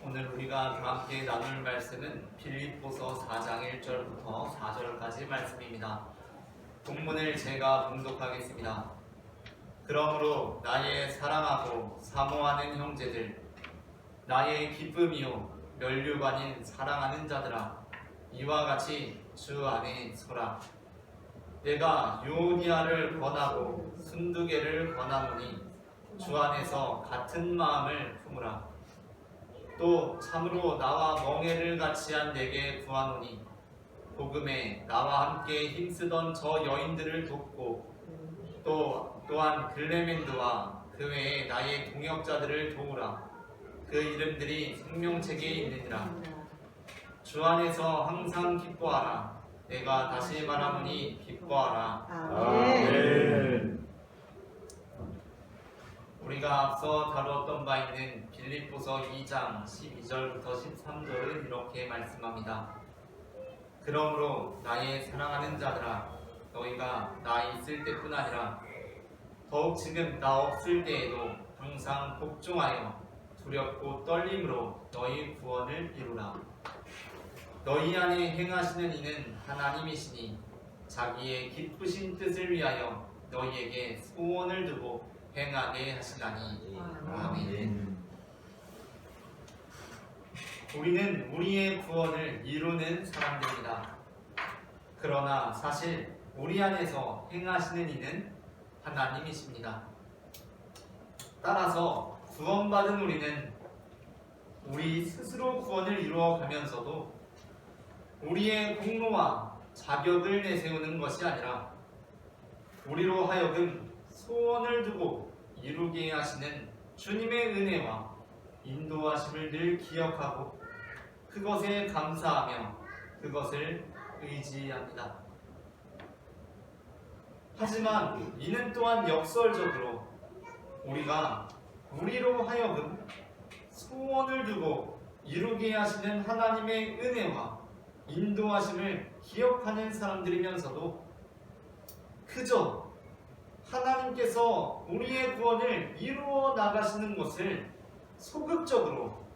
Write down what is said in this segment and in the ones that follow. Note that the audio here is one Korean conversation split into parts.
오늘 우리가 다 함께 나눌 말씀은 빌립보서 4장 1절부터 4절까지 말씀입니다. 본문을 제가 봉독하겠습니다. 그러므로 나의 사랑하고 사모하는 형제들, 나의 기쁨이요 면류관인 사랑하는 자들아, 이와 같이 주 안에 서라. 내가 유오디아를 권하고 순두개를 권하노니 주 안에서 같은 마음을 품으라. 또 참으로 나와 멍에를 같이 한 내게 구하노니 복음에 나와 함께 힘쓰던 저 여인들을 돕고 또한 글레멘드와 그 외에 나의 동역자들을 도우라. 그 이름들이 생명책에 있느니라. 주 안에서 항상 기뻐하라. 내가 다시 말하노니 기뻐하라. 아멘. 우리가 앞서 다루었던 바 있는 빌립보서 2장 12절부터 13절은 이렇게 말씀합니다. 그러므로 나의 사랑하는 자들아, 너희가 나 있을 때뿐 아니라 더욱 지금 나 없을 때에도 항상 복종하여 두렵고 떨림으로 너희 구원을 이루라. 너희 안에 행하시는 이는 하나님이시니 자기의 기쁘신 뜻을 위하여 너희에게 소원을 두고 행하게 하시나니. 아멘. 우리는 우리의 구원을 이루는 사람들입니다. 그러나 사실 우리 안에서 행하시는 이는 하나님이십니다. 따라서 구원받은 우리는 우리 스스로 구원을 이루어가면서도 우리의 공로와 자격을 내세우는 것이 아니라 우리로 하여금 소원을 두고 이루게 하시는 주님의 은혜와 인도하심을 늘 기억하고 그것에 감사하며 그것을 의지합니다. 하지만 이는 또한 역설적으로 우리가 우리로 하여금 소원을 두고 이루게 하시는 하나님의 은혜와 인도하심을 기억하는 사람들이면서도 그저 하나님께서 우리의 구원을 이루어 나가시는 것을 소극적으로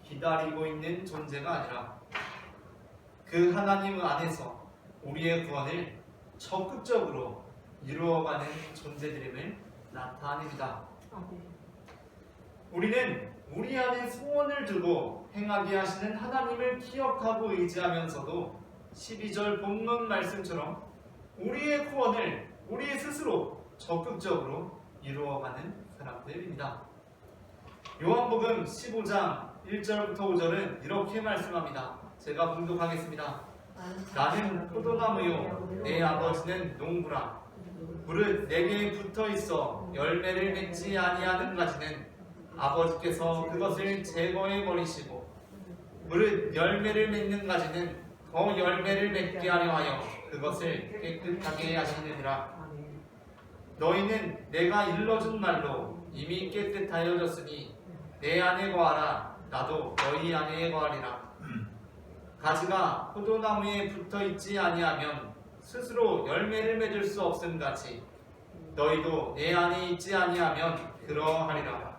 기다리고 있는 존재가 아니라 그 하나님 안에서 우리의 구원을 적극적으로 이루어가는 존재들임을 나타냅니다. 우리는 우리 안에 소원을 두고 행하게 하시는 하나님을 기억하고 의지하면서도 12절 본문 말씀처럼 우리의 구원을 우리 스스로 적극적으로 이루어가는 사람들입니다. 요한복음 15장 1절부터 5절은 이렇게 말씀합니다. 제가 봉독하겠습니다. 나는 포도나무요 내 아버지는 농부라. 무릇 내게 붙어있어 열매를 맺지 아니하는 가지는 아버지께서 그것을 제거해 버리시고 무릇 열매를 맺는 가지는 더 열매를 맺게 하려 하여 그것을 깨끗하게 하시느니라. 너희는 내가 일러준 말로 이미 깨끗하여졌으니 내 안에 거하라. 나도 너희 안에 거하리라. 가지가 포도나무에 붙어있지 아니하면 스스로 열매를 맺을 수 없음 같이 너희도 내 안에 있지 아니하면 그러하리라.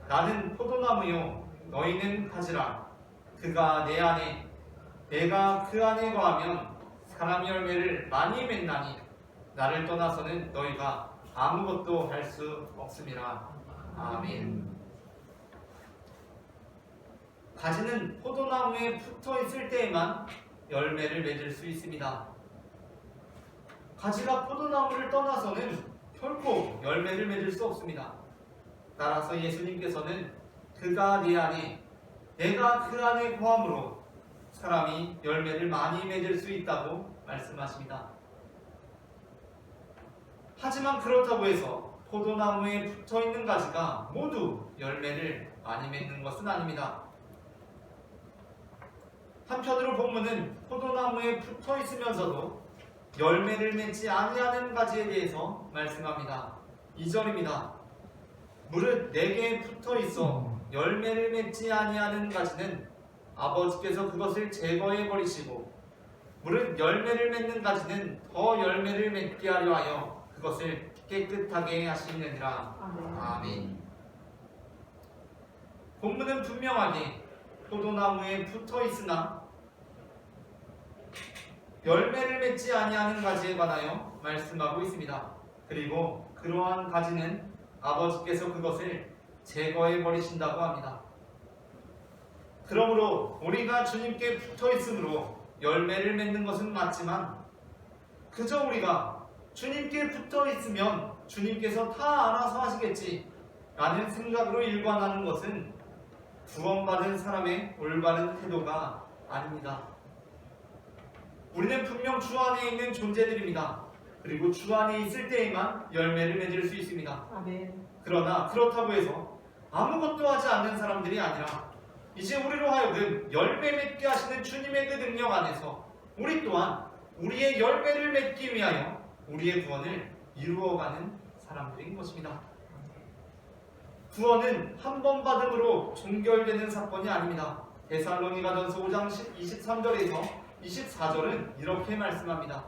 나는 포도나무요 너희는 가지라. 그가 내 안에 내가 그 안에 거하면 사람 열매를 많이 맺나니 나를 떠나서는 너희가 아무것도 할 수 없음이라. 아멘. 가지는 포도나무에 붙어 있을 때에만 열매를 맺을 수 있습니다. 가지가 포도나무를 떠나서는 결코 열매를 맺을 수 없습니다. 따라서 예수님께서는 그가 내 안에 내가 그 안에 거함으로 사람이 열매를 많이 맺을 수 있다고 말씀하십니다. 하지만 그렇다고 해서 포도나무에 붙어있는 가지가 모두 열매를 많이 맺는 것은 아닙니다. 한편으로 본문은 포도나무에 붙어있으면서도 열매를 맺지 아니하는 가지에 대해서 말씀합니다. 2절입니다. 무릇 내게 붙어있어 열매를 맺지 아니하는 가지는 아버지께서 그것을 제거해 버리시고 무릇 열매를 맺는 가지는 더 열매를 맺게 하려 하여 그것을 깨끗하게 하시느니라. 아멘. 본문은 분명하게 포도나무에 붙어 있으나 열매를 맺지 아니하는 가지에 관하여 말씀하고 있습니다. 그리고 그러한 가지는 아버지께서 그것을 제거해 버리신다고 합니다. 그러므로 우리가 주님께 붙어 있으므로 열매를 맺는 것은 맞지만 그저 우리가 주님께 붙어 있으면 주님께서 다 알아서 하시겠지 라는 생각으로 일관하는 것은 구원받은 사람의 올바른 태도가 아닙니다. 우리는 분명 주 안에 있는 존재들입니다. 그리고 주 안에 있을 때에만 열매를 맺을 수 있습니다. 아멘. 그러나 그렇다고 해서 아무것도 하지 않는 사람들이 아니라 이제 우리로 하여금 열매 맺게 하시는 주님의 그 능력 안에서 우리 또한 우리의 열매를 맺기 위하여 우리의 구원을 이루어가는 사람들인 것입니다. 구원은 한 번 받음으로 종결되는 사건이 아닙니다. 데살로니가전서 5장 23절에서 24절은 이렇게 말씀합니다.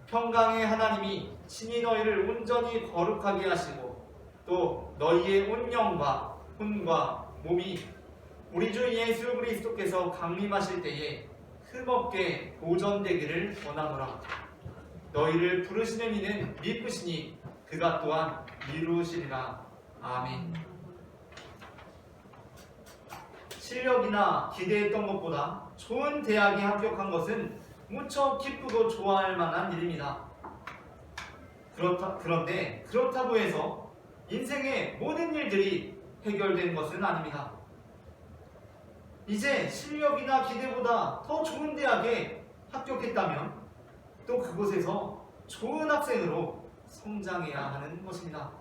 평강의 하나님이 친히 너희를 온전히 거룩하게 하시고 또 너희의 온 영과 혼과 몸이 우리 주 예수 그리스도께서 강림하실 때에 흠없게 보존되기를 원하노라. 너희를 부르시는 이는 미쁘시니 그가 또한 이루시리라. 아멘. 실력이나 기대했던 것보다 좋은 대학에 합격한 것은 무척 기쁘고 좋아할 만한 일입니다. 그런데 그렇다고 해서 인생의 모든 일들이 해결된 것은 아닙니다. 이제 실력이나 기대보다 더 좋은 대학에 합격했다면 또 그곳에서 좋은 학생으로 성장해야 하는 것입니다.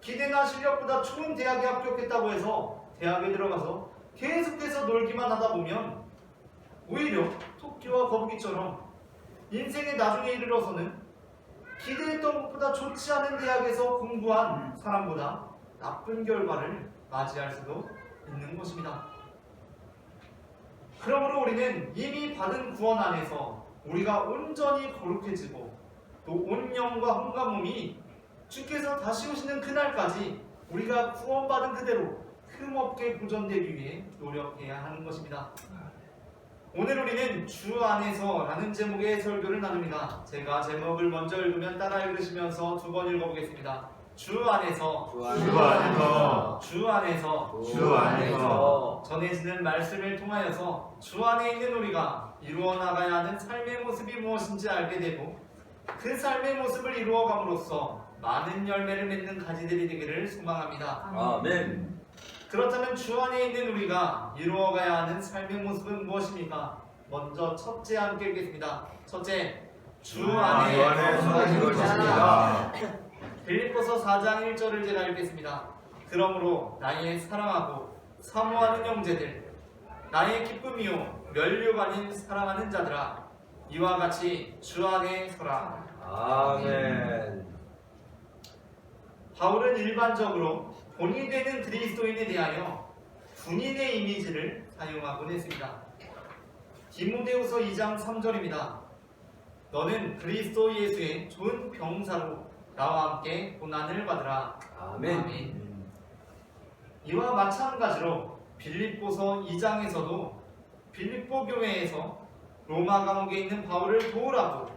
기대나 실력보다 좋은 대학에 합격했다고 해서 대학에 들어가서 계속해서 놀기만 하다 보면 오히려 토끼와 거북이처럼 인생의 나중에 이르러서는 기대했던 것보다 좋지 않은 대학에서 공부한 사람보다 나쁜 결과를 맞이할 수도 있는 것입니다. 그러므로 우리는 이미 받은 구원 안에서 우리가 온전히 거룩해지고 또 온 영과 혼과 몸이 주께서 다시 오시는 그날까지 우리가 구원받은 그대로 흠없게 보존되기 위해 노력해야 하는 것입니다. 오늘 우리는 주 안에서 라는 제목의 설교를 나눕니다. 제가 제목을 먼저 읽으면 따라 읽으시면서 두 번 읽어보겠습니다. 주 안에서 주 안에서 전해지는 말씀을 통하여서 주 안에 있는 우리가 이루어 나가야 하는 삶의 모습이 무엇인지 알게 되고 그 삶의 모습을 이루어감으로써 많은 열매를 맺는 가지들이 되기를 소망합니다. 아멘. 그렇다면 주 안에 있는 우리가 이루어가야 하는 삶의 모습은 무엇입니까? 먼저 첫째 함께 읽겠습니다. 첫째, 주 안에 서신 것입니다. 빌립보서 4장 1절을 제가 읽겠습니다. 그러므로 나의 사랑하고 사모하는 형제들, 나의 기쁨이요 면류가 아닌 사랑하는 자들아, 이와 같이 주 안에 서라. 아멘. 바울은 일반적으로 본이 되는 그리스도인에 대하여 군인의 이미지를 사용하곤 했습니다. 디모데후서 2장 3절입니다. 너는 그리스도 예수의 좋은 병사로 나와 함께 고난을 받으라. 아멘. 이와 마찬가지로 빌립보서 2장에서도 빌립보 교회에서 로마 감옥에 있는 바울을 도우라고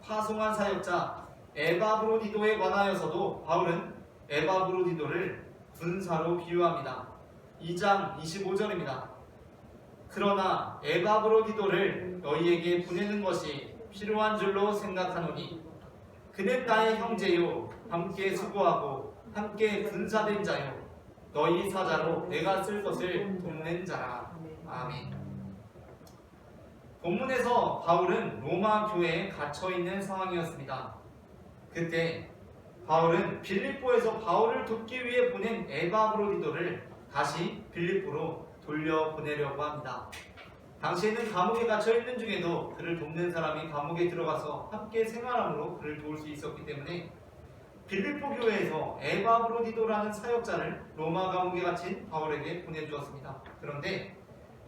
파송한 사역자 에바브로디도에 관하여서도 바울은 에바브로디도를 군사로 비유합니다. 2장 25절입니다. 그러나 에바브로디도를 너희에게 보내는 것이 필요한 줄로 생각하노니 그는 나의 형제요 함께 수고하고 함께 군사된 자요 너희 사자로 내가 쓸 것을 돕는 자라. 아멘. 본문에서 바울은 로마 교회에 갇혀있는 상황이었습니다. 그때 바울은 빌립보에서 바울을 돕기 위해 보낸 에바브로디도를 다시 빌립보로 돌려보내려고 합니다. 당시에는 감옥에 갇혀있는 중에도 그를 돕는 사람이 감옥에 들어가서 함께 생활함으로 그를 도울 수 있었기 때문에 빌립보 교회에서 에바브로디도라는 사역자를 로마 감옥에 갇힌 바울에게 보내주었습니다. 그런데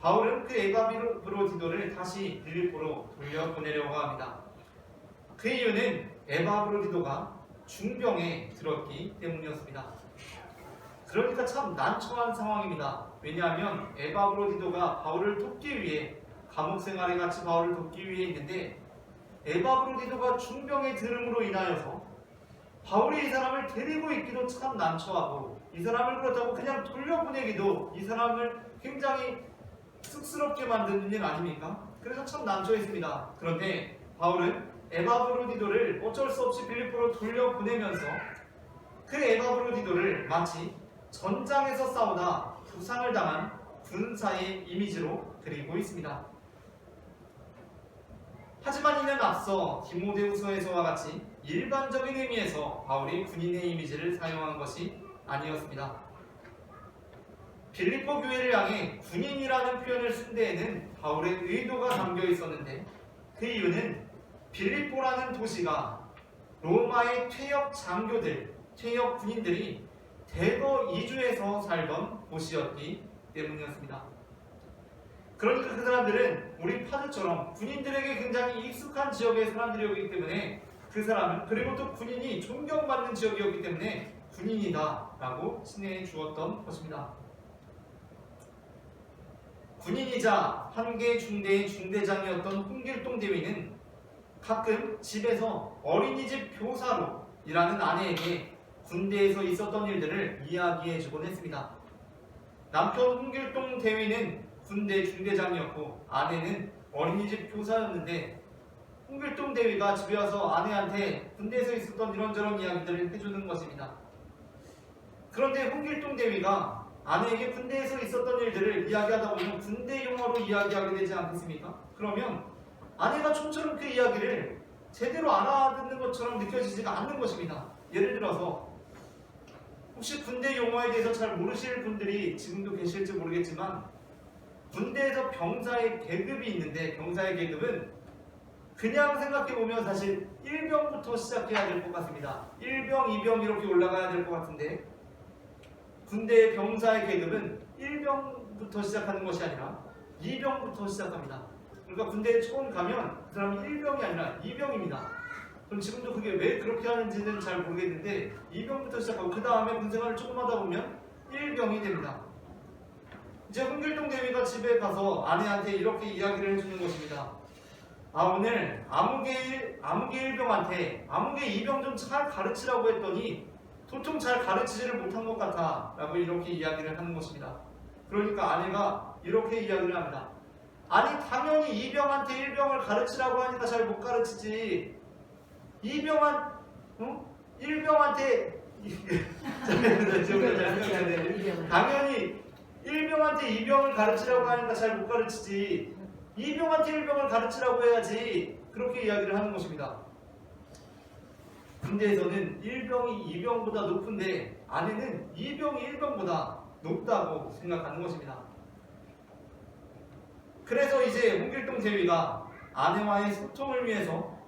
바울은 그 에바브로디도를 다시 빌립보로 돌려보내려고 합니다. 그 이유는 에바브로디도가 중병에 들었기 때문이었습니다. 그러니까 참 난처한 상황입니다. 왜냐하면 에바브로디도가 바울을 돕기 위해 감옥 생활에 같이 바울을 돕기 위해 있는데 에바브로디도가 중병에 들음으로 인하여서 바울이 이 사람을 데리고 있기도 참 난처하고 이 사람을 그렇다고 그냥 돌려보내기도 이 사람을 굉장히 쑥스럽게 만드는 일 아닙니까? 그래서 참 난처했습니다. 그런데 바울은 에바브로디도를 어쩔 수 없이 빌립보로 돌려보내면서 그 에바브로디도를 마치 전장에서 싸우다 부상을 당한 군사의 이미지로 그리고 있습니다. 하지만 이는 앞서 디모데후서에서와 같이 일반적인 의미에서 바울이 군인의 이미지를 사용한 것이 아니었습니다. 빌립보 교회를 향해 군인이라는 표현을 쓴 데에는 바울의 의도가 담겨 있었는데 그 이유는 빌립보라는 도시가 로마의 퇴역 장교들, 퇴역 군인들이 대거 이주해서 살던 곳이었기 때문이었습니다. 그러니까 그 사람들은 우리 파주처럼 군인들에게 굉장히 익숙한 지역의 사람들이었기 때문에 그 사람은 그리고 또 군인이 존경받는 지역이었기 때문에 군인이다 라고 칭해 주었던 것입니다. 군인이자 한계 중대의 중대장이었던 홍길동 대위는 가끔 집에서 어린이집 교사로 일하는 아내에게 군대에서 있었던 일들을 이야기해 주곤 했습니다. 남편 홍길동 대위는 군대 중대장이었고 아내는 어린이집 교사였는데 홍길동 대위가 집에 와서 아내한테 군대에서 있었던 이런저런 이야기들을 해주는 것입니다. 그런데 홍길동 대위가 아내에게 군대에서 있었던 일들을 이야기하다 보면 군대 용어로 이야기하게 되지 않겠습니까? 그러면 아내가 좀처럼 그 이야기를 제대로 알아듣는 것처럼 느껴지지가 않는 것입니다. 예를 들어서 혹시 군대 용어에 대해서 잘 모르실 분들이 지금도 계실지 모르겠지만 군대에서 병사의 계급이 있는데 병사의 계급은 그냥 생각해보면 사실 1병부터 시작해야 될 것 같습니다. 1병, 2병 이렇게 올라가야 될 것 같은데 군대의 병사의 계급은 1병부터 시작하는 것이 아니라 2병부터 시작합니다. 그러니까 군대에 처음 가면 그 사람이 1병이 아니라 2병입니다. 그럼 지금도 그게 왜 그렇게 하는지는 잘 모르겠는데 2병부터 시작하고 그 다음에 군생활을 조금 하다 보면 1병이 됩니다. 이제 홍길동 대위가 집에 가서 아내한테 이렇게 이야기를 해주는 것입니다. 오늘 아무개 1병한테 아무개 2병 좀 잘 가르치라고 했더니 도통 잘 가르치지를 못한 것 같아 라고 이렇게 이야기를 하는 것입니다. 그러니까 아내가 이렇게 이야기를 합니다. 아니 당연히 2병한테 1병을 가르치라고 하니까 잘 못 가르치지 1병한테 당연히 1병한테 2병을 가르치라고 하니까 잘 못 가르치지 2병한테 1병을 가르치라고 해야지 그렇게 이야기를 하는 것입니다. 군대에서는 1병이 2병보다 높은데 아내는 2병이 1병보다 높다고 생각하는 것입니다. 그래서 이제 홍길동 대위가 아내와의 소통을 위해서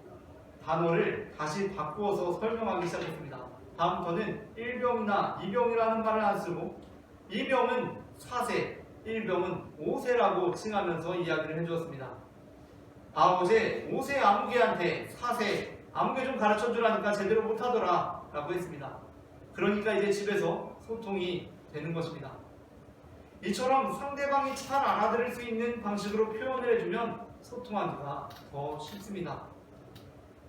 단어를 다시 바꾸어서 설명하기 시작했습니다. 다음부터는 1병이나 2병이라는 말을 안 쓰고 2병은 4세, 1병은 5세라고 칭하면서 이야기를 해주었습니다. 어제 5세 아무개한테 4세 아무개 좀 가르쳐주라니까 제대로 못하더라 라고 했습니다. 그러니까 이제 집에서 소통이 되는 것입니다. 이처럼 상대방이 잘 알아들을 수 있는 방식으로 표현을 해주면 소통하기가 더 쉽습니다.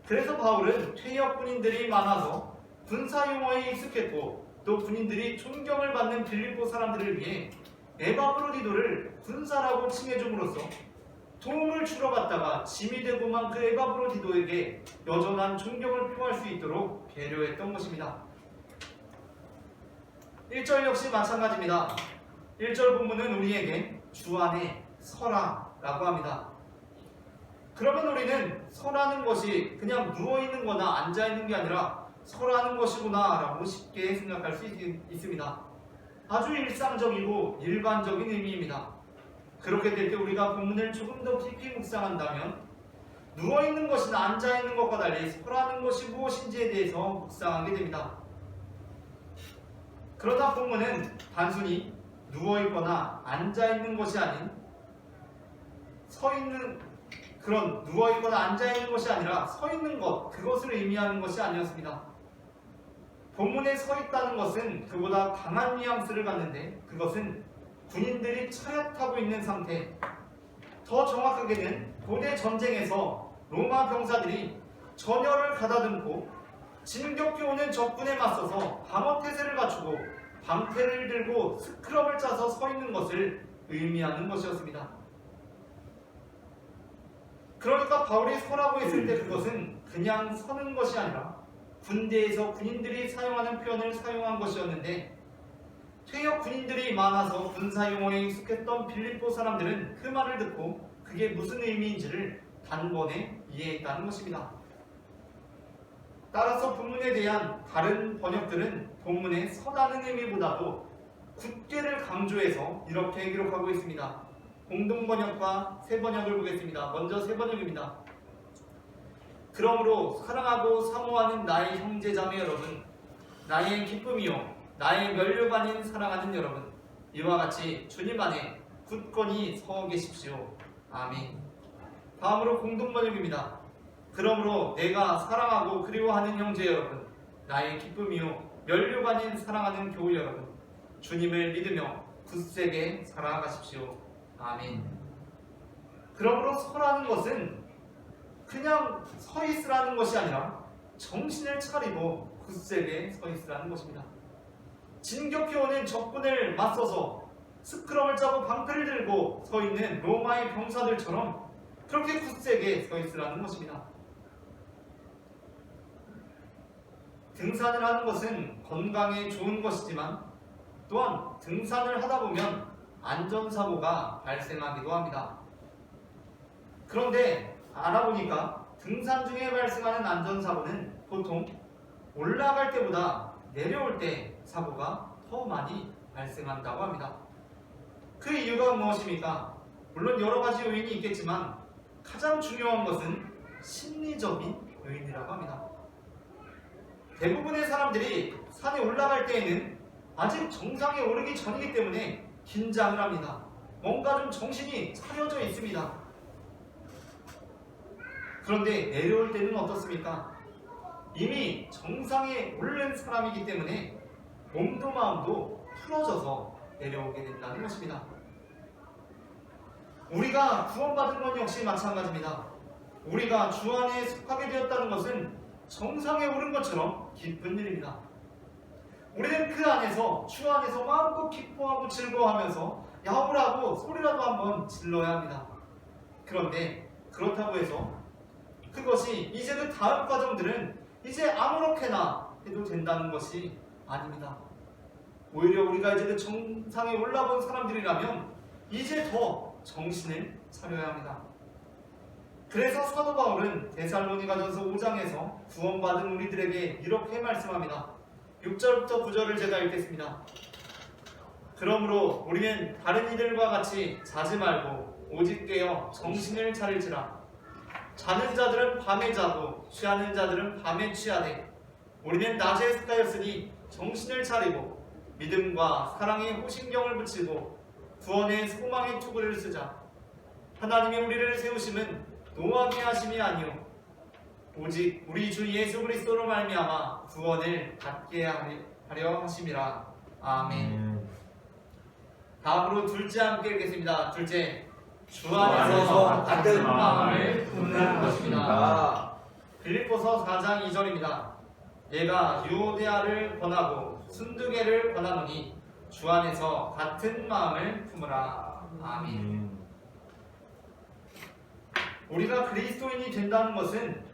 그래서 바울은 퇴역 군인들이 많아서 군사 용어에 익숙했고 또 군인들이 존경을 받는 빌립보 사람들을 위해 에바브로디도를 군사라고 칭해줌으로써 도움을 주러 갔다가 짐이 되고만 그 에바브로디도에게 여전한 존경을 표할 수 있도록 배려했던 것입니다. 1절 역시 마찬가지입니다. 1절 본문은 우리에게 주 안에 서라 라고 합니다. 그러면 우리는 서라는 것이 그냥 누워있는 거나 앉아있는 게 아니라 서라는 것이구나 라고 쉽게 생각할 수 있습니다. 아주 일상적이고 일반적인 의미입니다. 그렇게 될 때 우리가 본문을 조금 더 깊이 묵상한다면 누워있는 것이나 앉아있는 것과 달리 서라는 것이 무엇인지에 대해서 묵상하게 됩니다. 그러다 본문은 단순히 누워있거나 앉아있는 것이 아닌 서있는 그런 누워있거나 앉아있는 것이 아니라 서있는 것 그것을 의미하는 것이 아니었습니다. 본문에 서 있다는 것은 그보다 강한 뉘앙스를 갖는데 그것은 군인들이 차렷하고 있는 상태, 더 정확하게는 고대 전쟁에서 로마 병사들이 전열을 가다듬고 진격해 오는 적군에 맞서서 방어태세를 갖추고 방패를 들고 스크럼을 짜서 서 있는 것을 의미하는 것이었습니다. 그러니까 바울이 서라고 했을 때 그것은 그냥 서는 것이 아니라 군대에서 군인들이 사용하는 표현을 사용한 것이었는데, 퇴역 군인들이 많아서 군사 용어에 익숙했던 빌립보 사람들은 그 말을 듣고 그게 무슨 의미인지를 단번에 이해했다는 것입니다. 따라서 본문에 대한 다른 번역들은 본문의 서다는 의미보다도 굳게를 강조해서 이렇게 기록하고 있습니다. 공동번역과 새번역을 보겠습니다. 먼저 새번역입니다. 그러므로 사랑하고 사모하는 나의 형제자매 여러분, 나의 기쁨이요 나의 면류관인 사랑하는 여러분, 이와 같이 주님 안에 굳건히 서 계십시오. 아멘. 다음으로 공동번역입니다. 그러므로 내가 사랑하고 그리워하는 형제 여러분, 나의 기쁨이요 면류관인 사랑하는 교우 여러분, 주님을 믿으며 굳세게 살아가십시오. 아멘. 그러므로 서라는 것은 그냥 서 있으라는 것이 아니라 정신을 차리고 굳세게 서 있으라는 것입니다. 진격해 오는 적군을 맞서서 스크럼을 짜고 방패를 들고 서 있는 로마의 병사들처럼 그렇게 굳세게 서 있으라는 것입니다. 등산을 하는 것은 건강에 좋은 것이지만 또한 등산을 하다 보면 안전사고가 발생하기도 합니다. 그런데 알아보니까 등산 중에 발생하는 안전사고는 보통 올라갈 때보다 내려올 때 사고가 더 많이 발생한다고 합니다. 그 이유가 무엇입니까? 물론 여러 가지 요인이 있겠지만 가장 중요한 것은 심리적인 요인이라고 합니다. 대부분의 사람들이 산에 올라갈 때에는 아직 정상에 오르기 전이기 때문에 긴장을 합니다. 뭔가 좀 정신이 차려져 있습니다. 그런데 내려올 때는 어떻습니까? 이미 정상에 오른 사람이기 때문에 몸도 마음도 풀어져서 내려오게 된다는 것입니다. 우리가 구원받은 것 역시 마찬가지입니다. 우리가 주 안에 속하게 되었다는 것은 정상에 오른 것처럼 기쁜 일입니다. 우리는 그 안에서, 주 안에서 마음껏 기뻐하고 즐거워하면서 야호라고 소리라도 한번 질러야 합니다. 그런데 그렇다고 해서 그것이 이제 그 다음 과정들은 이제 아무렇게나 해도 된다는 것이 아닙니다. 오히려 우리가 이제 그 정상에 올라본 사람들이라면 이제 더 정신을 차려야 합니다. 그래서 사도 바울은 데살로니가전서 5장에서 구원받은 우리들에게 이렇게 말씀합니다. 6절부터 9절을 제가 읽겠습니다. 그러므로 우리는 다른 이들과 같이 자지 말고 오직 깨어 정신을 차릴지라. 자는 자들은 밤에 자고 취하는 자들은 밤에 취하되 우리는 낮에 습하였으니 정신을 차리고 믿음과 사랑의 호신경을 붙이고 구원의 소망의 투구를 쓰자. 하나님이 우리를 세우심은 노하게 하심이 아니요 오직 우리 주 예수 그리스도로 말미암아 구원을 받게 하려 하심이라. 아멘. 다음으로 둘째 함께 읽겠습니다. 둘째, 주 안에서 같은 마음을 품는 것입니다. 빌립보서 4장 2절입니다. 내가 유오데아를 권하고 순두개를 권하노니 주 안에서 같은 마음을 품으라. 아멘. 우리가 그리스도인이 된다는 것은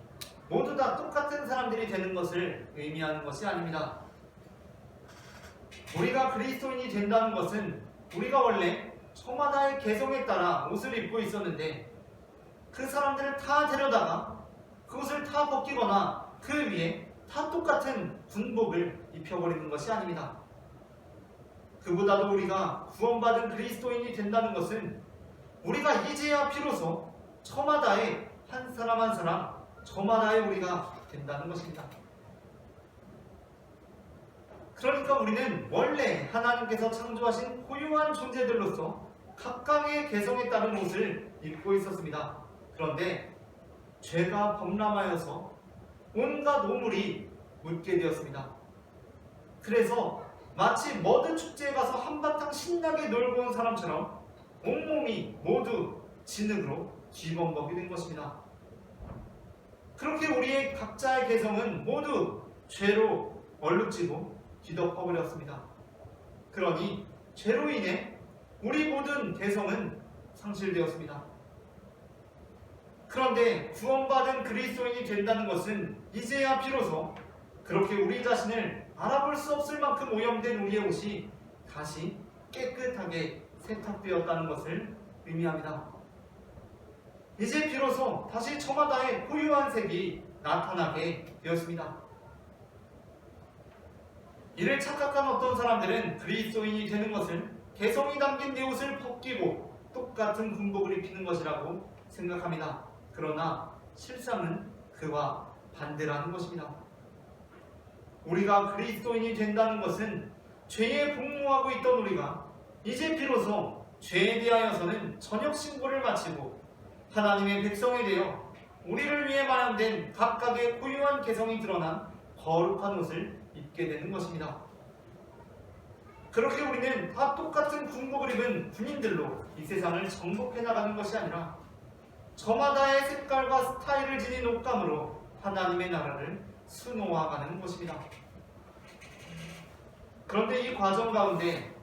모두 다 똑같은 사람들이 되는 것을 의미하는 것이 아닙니다. 우리가 그리스도인이 된다는 것은 우리가 원래 저마다의 개성에 따라 옷을 입고 있었는데 그 사람들을 다 데려다가 그것을 다 벗기거나 그 위에 다 똑같은 군복을 입혀버리는 것이 아닙니다. 그보다도 우리가 구원받은 그리스도인이 된다는 것은 우리가 이제야 비로소 저마다의 한 사람 한 사람 저마다의 우리가 된다는 것입니다. 그러니까 우리는 원래 하나님께서 창조하신 고유한 존재들로서 각각의 개성에 따른 옷을 입고 있었습니다. 그런데 죄가 범람하여서 온갖 오물이 묻게 되었습니다. 그래서 마치 머드 축제에 가서 한바탕 신나게 놀고 온 사람처럼 온몸이 모두 진흙으로 뒤범벅이 된 것입니다. 그렇게 우리의 각자의 개성은 모두 죄로 얼룩지고 뒤덮어버렸습니다. 그러니 죄로 인해 우리 모든 개성은 상실되었습니다. 그런데 구원받은 그리스도인이 된다는 것은 이제야 비로소 그렇게 우리 자신을 알아볼 수 없을 만큼 오염된 우리의 옷이 다시 깨끗하게 세탁되었다는 것을 의미합니다. 이제 비로소 다시 저마다의 고유한 색이 나타나게 되었습니다. 이를 착각한 어떤 사람들은 그리스도인이 되는 것을 개성이 담긴 내 옷을 벗기고 똑같은 군복을 입히는 것이라고 생각합니다. 그러나 실상은 그와 반대라는 것입니다. 우리가 그리스도인이 된다는 것은 죄에 복무하고 있던 우리가 이제 비로소 죄에 대하여서는 전역 신고를 마치고 하나님의 백성이 되어 우리를 위해 마련된 각각의 고유한 개성이 드러난 거룩한 옷을 입게 되는 것입니다. 그렇게 우리는 다 똑같은 군복을 입은 군인들로 이 세상을 정복해 나가는 것이 아니라 저마다의 색깔과 스타일을 지닌 옷감으로 하나님의 나라를 수놓아가는 것입니다. 그런데 이 과정 가운데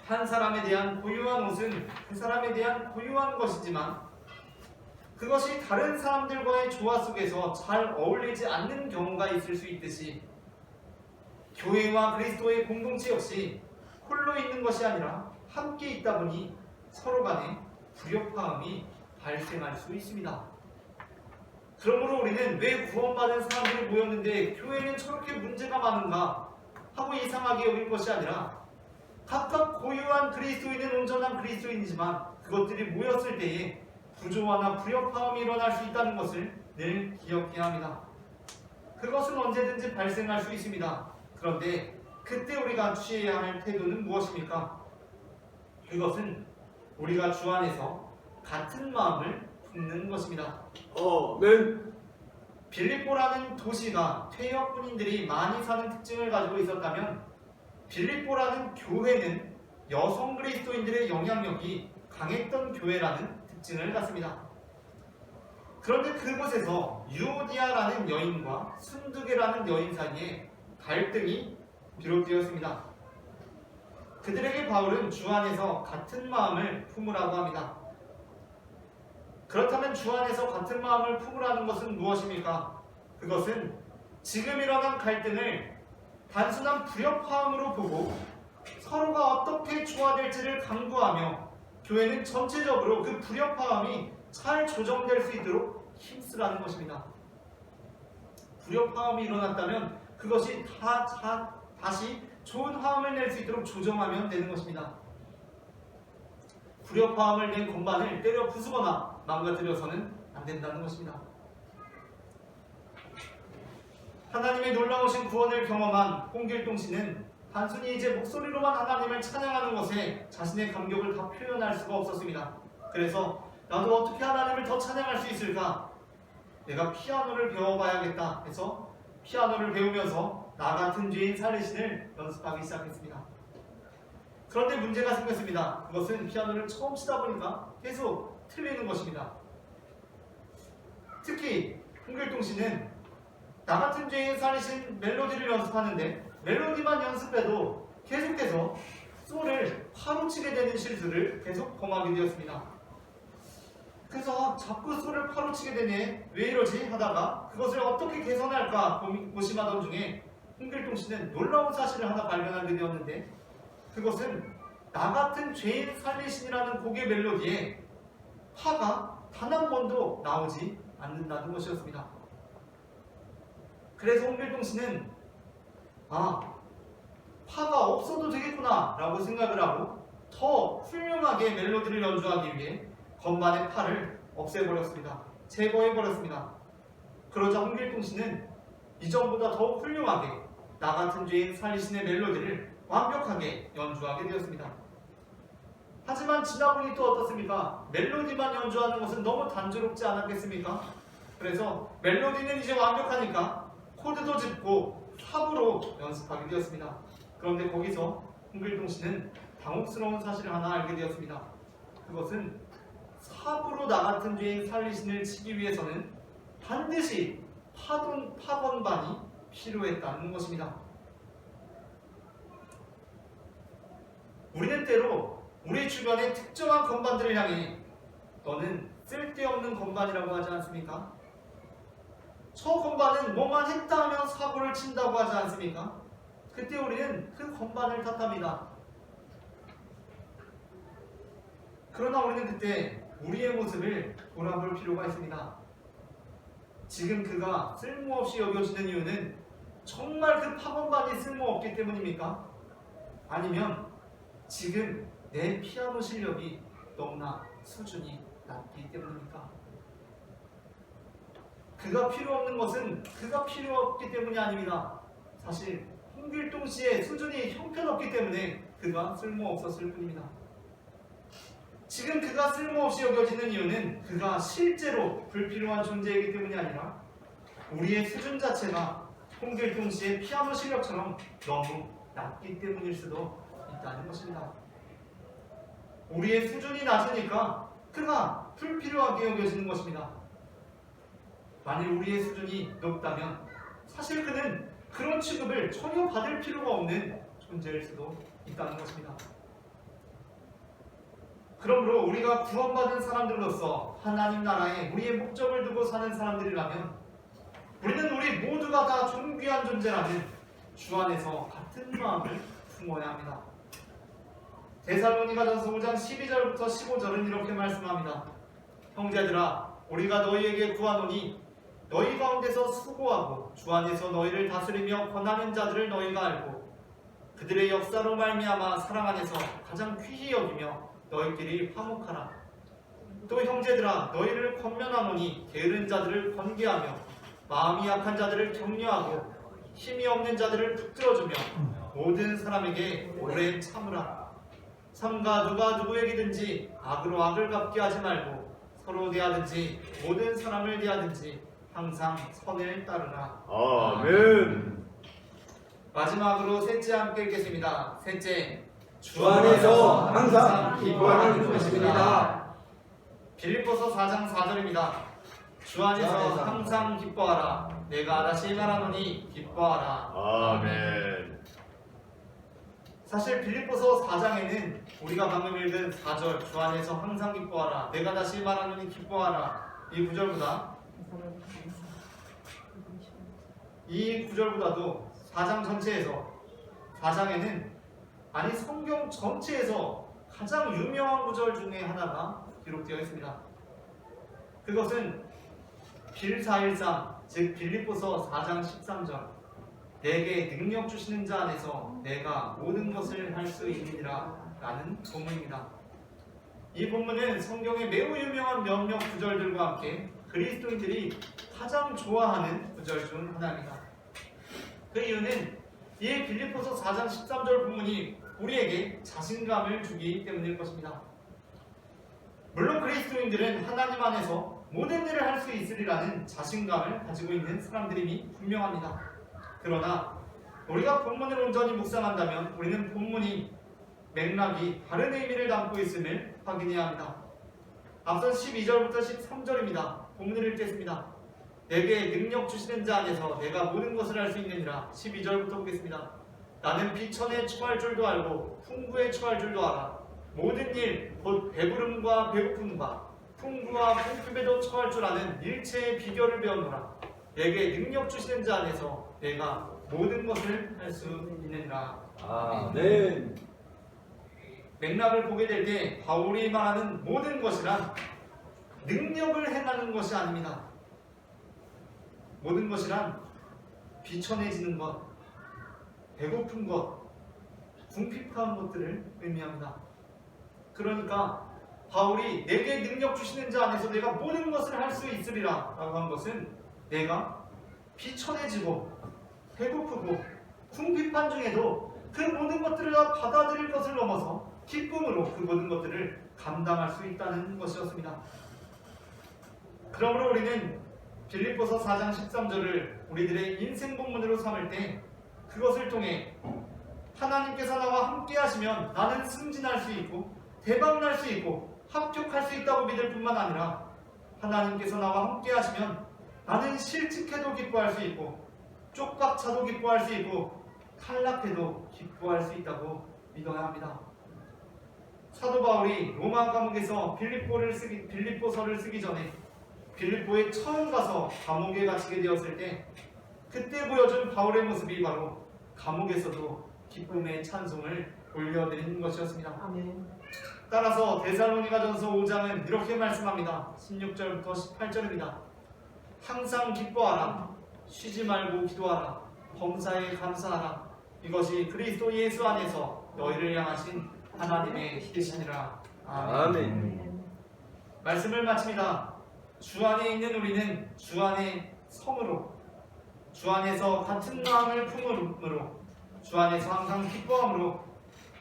한 사람에 대한 고유한 옷은 그 사람에 대한 고유한 것이지만 그것이 다른 사람들과의 조화 속에서 잘 어울리지 않는 경우가 있을 수 있듯이 교회와 그리스도의 공동체 역시 홀로 있는 것이 아니라 함께 있다 보니 서로 간에 불협화음이 발생할 수 있습니다. 그러므로 우리는 왜 구원받은 사람들이 모였는데 교회는 저렇게 문제가 많은가 하고 이상하게 여길 것이 아니라 각각 고유한 그리스도인은 온전한 그리스도인이지만 그것들이 모였을 때에 부조화나 불협화음이 일어날 수 있다는 것을 늘 기억해야 합니다. 그것은 언제든지 발생할 수 있습니다. 그런데 그때 우리가 취해야 할 태도는 무엇입니까? 그것은 우리가 주 안에서 같은 마음을 품는 것입니다. 빌립보라는 도시가 퇴역 군인들이 많이 사는 특징을 가지고 있었다면 빌립보라는 교회는 여성 그리스도인들의 영향력이 강했던 교회라는 특징을 갖습니다. 그런데 그곳에서 유오디아라는 여인과 순두계라는 여인 사이에 갈등이 비롯되었습니다. 그들에게 바울은 주 안에서 같은 마음을 품으라고 합니다. 그렇다면 주 안에서 같은 마음을 품으라는 것은 무엇입니까? 그것은 지금 일어난 갈등을 단순한 불협화음으로 보고 서로가 어떻게 조화될지를 강구하며 교회는 전체적으로 그 불협화음이 잘 조정될 수 있도록 힘쓰라는 것입니다. 불협화음이 일어났다면 그것이 다시 좋은 화음을 낼 수 있도록 조정하면 되는 것입니다. 불협화음을 낸 건반을 때려 부수거나 망가뜨려서는 안 된다는 것입니다. 하나님의 놀라우신 구원을 경험한 홍길동 씨는 단순히 이제 목소리로만 하나님을 찬양하는 것에 자신의 감격을 다 표현할 수가 없었습니다. 그래서 나도 어떻게 하나님을 더 찬양할 수 있을까? 내가 피아노를 배워봐야겠다 해서 피아노를 배우면서 나 같은 죄인 살리신을 연습하기 시작했습니다. 그런데 문제가 생겼습니다. 그것은 피아노를 처음 치다 보니까 계속 틀리는 것입니다. 특히 홍길동 씨는 나 같은 죄인 살리신 멜로디를 연습하는데 멜로디만 연습해도 계속해서 소를 파로 치게 되는 실수를 계속 범하게 되었습니다. 그래서 자꾸 소를 파로 치게 되네, 왜 이러지 하다가 그것을 어떻게 개선할까 고심하던 중에 홍길동 씨는 놀라운 사실을 하나 발견하게 되었는데 그것은 나 같은 죄인 살리신이라는 곡의 멜로디에 파가 단 한 번도 나오지 않는다는 것이었습니다. 그래서 홍길동 씨는 파가 없어도 되겠구나 라고 생각을 하고 더 훌륭하게 멜로디를 연주하기 위해 건반의 파를 없애버렸습니다. 제거해버렸습니다. 그러자 홍길동 씨는 이전보다 더 훌륭하게 나 같은 죄인 살리신의 멜로디를 완벽하게 연주하게 되었습니다. 하지만 지나보니 또 어떻습니까? 멜로디만 연주하는 것은 너무 단조롭지 않았겠습니까? 그래서 멜로디는 이제 완벽하니까 코드도 짚고 삽으로 연습하게 되었습니다. 그런데 거기서 홍길동 씨는 당혹스러운 사실을 하나 알게 되었습니다. 그것은 삽으로 나 같은 죄인 살리신을 치기 위해서는 반드시 파번반이 필요했다는 것입니다. 우리는 때로 우리 주변의 특정한 건반들을 향해 너는 쓸데없는 건반이라고 하지 않습니까? 저 건반은 뭐만 했다 하면 사고를 친다고 하지 않습니까? 그때 우리는 그 건반을 탓합니다. 그러나 우리는 그때 우리의 모습을 돌아볼 필요가 있습니다. 지금 그가 쓸모없이 여겨지는 이유는 정말 그 파건반이 쓸모없기 때문입니까? 아니면 지금 내 피아노 실력이 너무나 수준이 낮기 때문입니까? 그가 필요 없는 것은 그가 필요 없기 때문이 아닙니다. 사실 홍길동 씨의 수준이 형편없기 때문에 그가 쓸모없었을 뿐입니다. 지금 그가 쓸모없이 여겨지는 이유는 그가 실제로 불필요한 존재이기 때문이 아니라 우리의 수준 자체가 홍길동 씨의 피아노 실력처럼 너무 낮기 때문일 수도 있다는 것입니다. 우리의 수준이 낮으니까 그가 불필요하게 여겨지는 것입니다. 만일 우리의 수준이 높다면 사실 그는 그런 취급을 전혀 받을 필요가 없는 존재일 수도 있다는 것입니다. 그러므로 우리가 구원받은 사람들로서 하나님 나라에 우리의 목적을 두고 사는 사람들이라면 우리는 우리 모두가 다 존귀한 존재라는 주 안에서 같은 마음을 품어야 합니다. 데살로니가전서 5장 12절부터 15절은 이렇게 말씀합니다. 형제들아 우리가 너희에게 구하노니 너희 가운데서 수고하고 주 안에서 너희를 다스리며 권하는 자들을 너희가 알고 그들의 역사로 말미암아 사랑 안에서 가장 귀히 여기며 너희끼리 화목하라. 또 형제들아 너희를 권면하노니 게으른 자들을 권계하며 마음이 약한 자들을 격려하고 힘이 없는 자들을 붙들어주며 모든 사람에게 오래 참으라. 삼가 누가 누구에게든지 악으로 악을 갚게 하지 말고 서로 대하든지 모든 사람을 대하든지 항상 선을 따르라. 아멘. 마지막으로 셋째 함께 읽겠습니다. 셋째, 주 안에서 항상 기뻐하는 것입니다. 빌립보서 4장 4절입니다. 주 안에서 항상 기뻐하라. 내가 다시 말하노니 기뻐하라. 아멘. 사실 빌립보서 4장에는 우리가 방금 읽은 4절 주 안에서 항상 기뻐하라. 내가 다시 말하노니 기뻐하라. 이 구절보다도 4장 전체에서 4장에는 아니 성경 전체에서 가장 유명한 구절 중에 하나가 기록되어 있습니다. 그것은 빌413 즉 빌립보서 4장 13절 내게 능력 주시는 자 안에서 내가 모든 것을 할 수 있느니라 라는 본문입니다. 이 본문은 성경의 매우 유명한 몇몇 구절들과 함께 그리스도인들이 가장 좋아하는 구절 중 하나입니다. 그 이유는 이 빌립보서 4장 13절 본문이 우리에게 자신감을 주기 때문일 것입니다. 물론 그리스도인들은 하나님 안에서 모든 일을 할 수 있으리라는 자신감을 가지고 있는 사람들임이 분명합니다. 그러나 우리가 본문을 온전히 묵상한다면 우리는 본문이 맥락이 다른 의미를 담고 있음을 확인해야 합니다. 앞선 12절부터 13절입니다. 본문을 읽겠습니다. 내게 능력 주시는 자 안에서 내가 모든 것을 할 수 있느니라. 12절부터 보겠습니다. 나는 비천에 처할 줄도 알고 풍부에 처할 줄도 알아. 모든 일 곧 배부름과 배고픔과 풍부와 풍핍에도 처할 줄 아는 일체의 비결을 배웠노라. 내게 능력 주시는 자 안에서 내가 모든 것을 할 수 있느니라. 아멘. 맥락을 보게 될 때 바울이 말하는 모든 것이란 능력을 행하는 것이 아닙니다. 모든 것이란 비천해지는 것, 배고픈 것, 궁핍한 것들을 의미합니다. 그러니까 바울이 내게 능력 주시는 자 안에서 내가 모든 것을 할 수 있으리라 라고 한 것은 내가 비천해지고 배고프고 궁핍한 중에도 그 모든 것들을 다 받아들일 것을 넘어서 기쁨으로 그 모든 것들을 감당할 수 있다는 것이었습니다. 그러므로 우리는 빌립보서 4장 13절을 우리들의 인생 본문으로 삼을 때 그것을 통해 하나님께서 나와 함께 하시면 나는 승진할 수 있고 대박날 수 있고 합격할 수 있다고 믿을 뿐만 아니라 하나님께서 나와 함께 하시면 나는 실직해도 기뻐할 수 있고 쪽박차도 기뻐할 수 있고 탈락해도 기뻐할 수 있다고 믿어야 합니다. 사도 바울이 로마 감옥에서 빌립보서를 쓰기 전에 빌립보에 처음 가서 감옥에 갇히게 되었을 때 그때 보여준 바울의 모습이 바로 감옥에서도 기쁨의 찬송을 올려드리는 것이었습니다. 아멘. 따라서 데살로니가전서 5장은 이렇게 말씀합니다. 16절부터 18절입니다. 항상 기뻐하라. 쉬지 말고 기도하라. 범사에 감사하라. 이것이 그리스도 예수 안에서 너희를 향하신 하나님의 뜻이니라. 아멘. 아멘. 말씀을 마칩니다. 주 안에 있는 우리는 주 안의 성으로 주 안에서 같은 마음을 품음으로 주 안에서 항상 기뻐함으로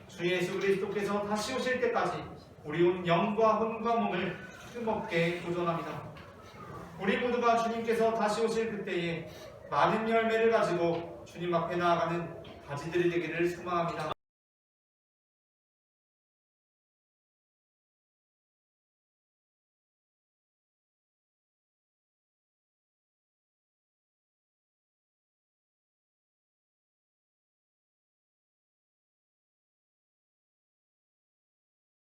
주 예수 그리스도께서 다시 오실 때까지 우리 온 영과 혼과 몸을 힘없게 도전합니다. 우리 모두가 주님께서 다시 오실 그때에 많은 열매를 가지고 주님 앞에 나아가는 가지들이 되기를 소망합니다.